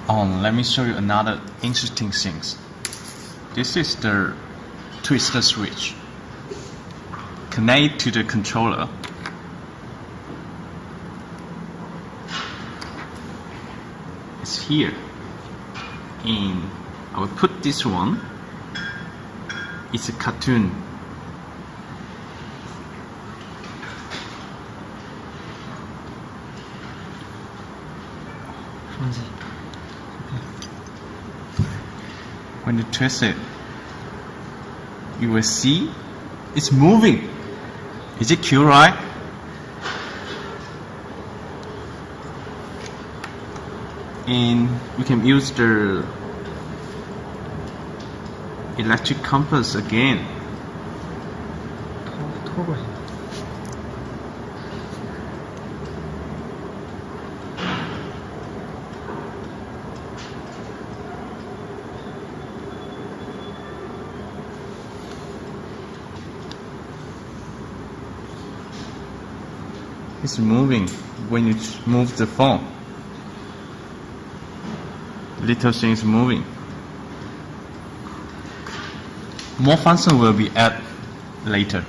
Let me show you another interesting things. This is the twister switch. Connect to the controller. It's here. And I will put this one. It's a cartoon. When you twist it, you will see it's moving. Is it cute, right? And we can use the electric compass again. It's moving when you move the phone. Little things moving. More function will be added later.